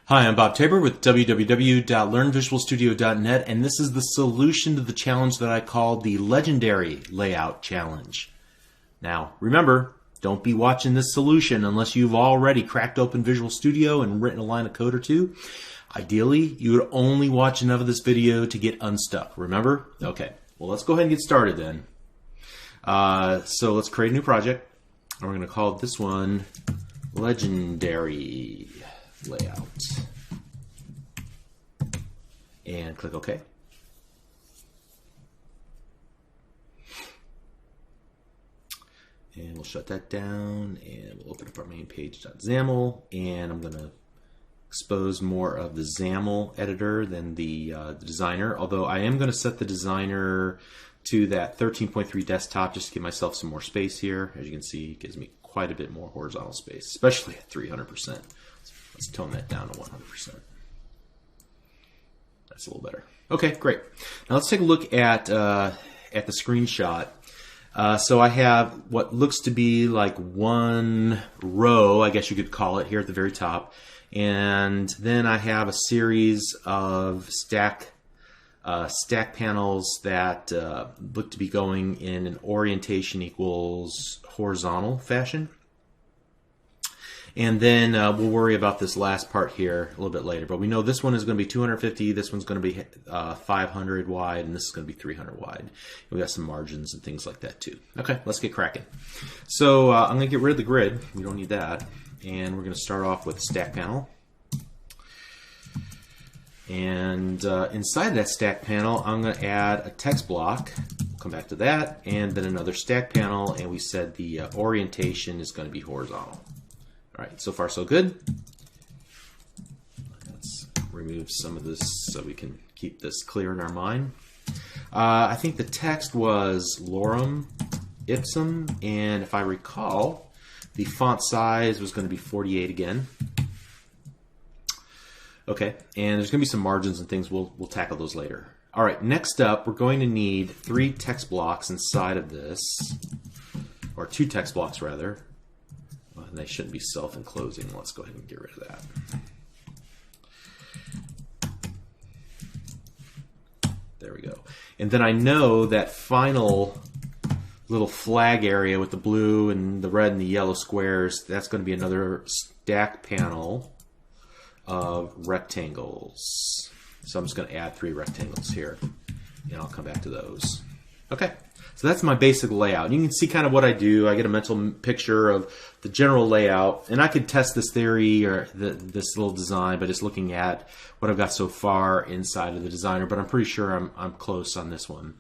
Hi, I'm Bob Tabor with www.learnvisualstudio.net, and this is the solution to the challenge that I call the Legendary Layout Challenge. Now, remember, don't be watching this solution unless you've already cracked open Visual Studio and written a line of code or two. Ideally, you would only watch enough of this video to get unstuck. Remember? Okay, well, let's go ahead and get started then. So let's create a new project, and we're going to call this one Legendary Layout, and click OK. And we'll shut that down, and we'll open up our main page.xaml, and I'm going to expose more of the XAML editor than the designer, although I am going to set the designer to that 13.3 desktop just to give myself some more space here. As you can see, it gives me quite a bit more horizontal space, especially at 300%. Let's tone that down to 100%. That's a little better. Okay, great. Now let's take a look at the screenshot. So I have what looks to be like one row, I guess you could call it, here at the very top. And then I have a series of stack panels that look to be going in an orientation equals horizontal fashion. And then we'll worry about this last part here a little bit later. But we know this one is going to be 250, this one's going to be 500 wide, and this is going to be 300 wide. We got some margins and things like that too. Okay, let's get cracking. So I'm going to get rid of the grid. We don't need that. And we're going to start off with stack panel. And inside that stack panel, I'm going to add a text block. We'll come back to that. And then another stack panel. And we said the orientation is going to be horizontal. All right, so far so good. Let's remove some of this so we can keep this clear in our mind. I think the text was lorem ipsum, and if I recall, the font size was going to be 48 again. Okay, and there's going to be some margins and things. We'll tackle those later. All right, next up, we're going to need 3 text blocks inside of this, or 2 text blocks rather. And they shouldn't be self-enclosing. Let's go ahead and get rid of that. There we go. And then I know that final little flag area with the blue and the red and the yellow squares, that's going to be another stack panel of rectangles. So I'm just going to add 3 rectangles here, and I'll come back to those. Okay. So that's my basic layout. You can see kind of what I do. I get a mental picture of the general layout, and I could test this theory or this little design by just looking at what I've got so far inside of the designer, but I'm pretty sure I'm close on this one.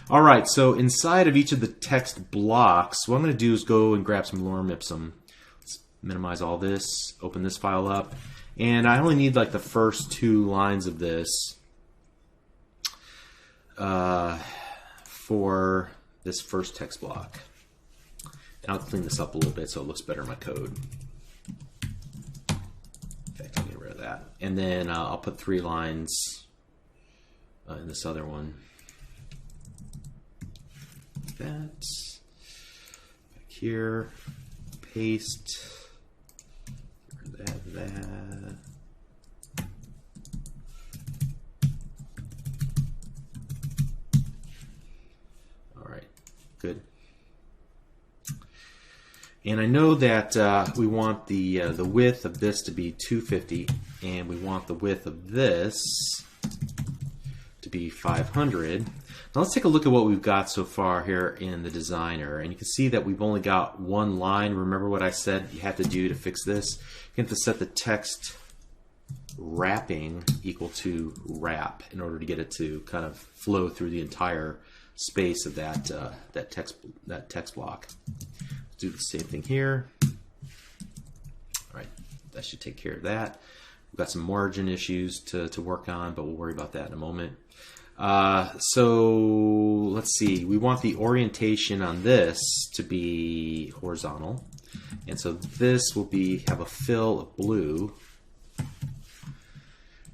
All right, so inside of each of the text blocks, what I'm going to do is go and grab some lorem ipsum. Let's minimize all this, open this file up, and I only need like the first 2 lines of this for this first text block. And I'll clean this up a little bit so it looks better in my code. In fact, I'll get rid of that. And then I'll put 3 lines in this other one. Like that. Back here. Paste. Get rid of that. Good. And I know that we want the width of this to be 250, and we want the width of this to be 500. Now let's take a look at what we've got so far here in the designer, and you can see that we've only got 1 line. Remember what I said you have to do to fix this? You have to set the text wrapping equal to wrap in order to get it to kind of flow through the entire space of that text block. Let's do the same thing here. All right, that should take care of that. We've got some margin issues to work on, but we'll worry about that in a moment. So let's see. We want the orientation on this to be horizontal, and so this will have a fill of blue,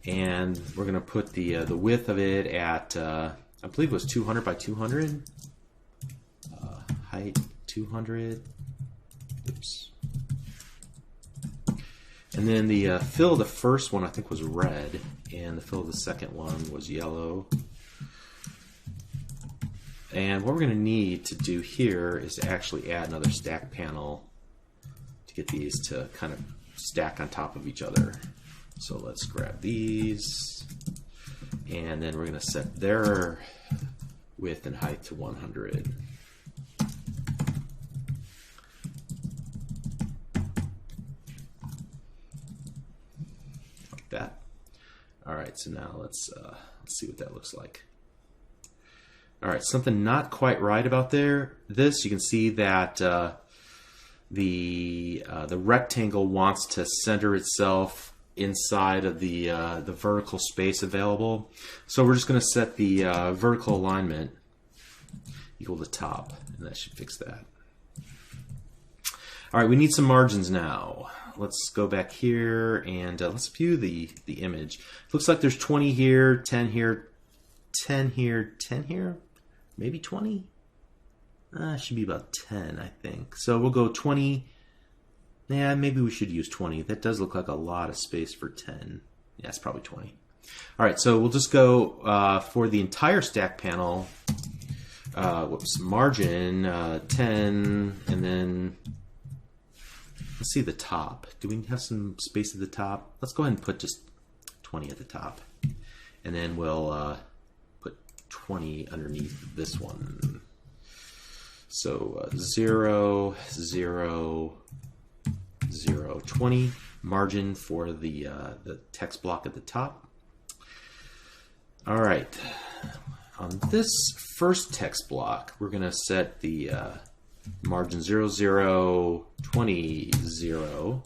and we're going to put the width of it at I believe it was 200 by 200. Height 200. Oops. And then the fill of the first one I think was red, and the fill of the second one was yellow. And what we're going to need to do here is to actually add another stack panel to get these to kind of stack on top of each other. So let's grab these, and then we're going to set their width and height to 100. Like that. All right, so now let's see what that looks like. All right, something not quite right about this. You can see that the rectangle wants to center itself inside of the vertical space available. So we're just going to set the vertical alignment equal to top, and that should fix that. All right, we need some margins now. Let's go back here and let's view the image. Looks like there's 20 here, 10 here, 10 here, 10 here. Maybe 20? It should be about 10, I think. So we'll go 20. Yeah, maybe we should use 20. That does look like a lot of space for 10. Yeah, it's probably 20. All right, so we'll just go for the entire stack panel. Margin 10, and then let's see the top. Do we have some space at the top? Let's go ahead and put just 20 at the top. And then we'll 20 underneath this one. So 0, 0, 0, 20 margin for the text block at the top. All right. On this first text block, we're going to set the margin 0, 0, 20, 0.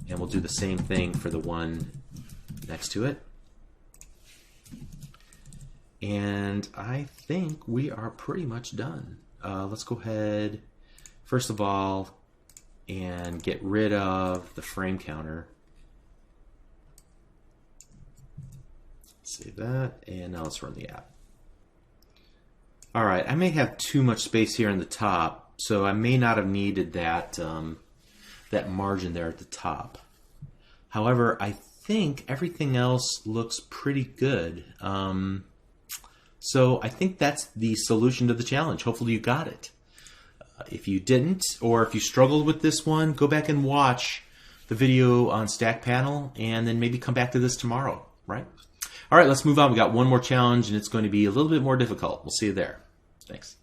And we'll do the same thing for the one next to it. And I think we are pretty much done. Let's go ahead, first of all, and get rid of the frame counter. Save that, and now let's run the app. All right, I may have too much space here on the top, so I may not have needed that, that margin there at the top. However, I think everything else looks pretty good. So I think that's the solution to the challenge. Hopefully you got it. If you didn't, or if you struggled with this one, go back and watch the video on Stack Panel, and then maybe come back to this tomorrow, right? All right, let's move on. We got one more challenge, and it's going to be a little bit more difficult. We'll see you there. Thanks.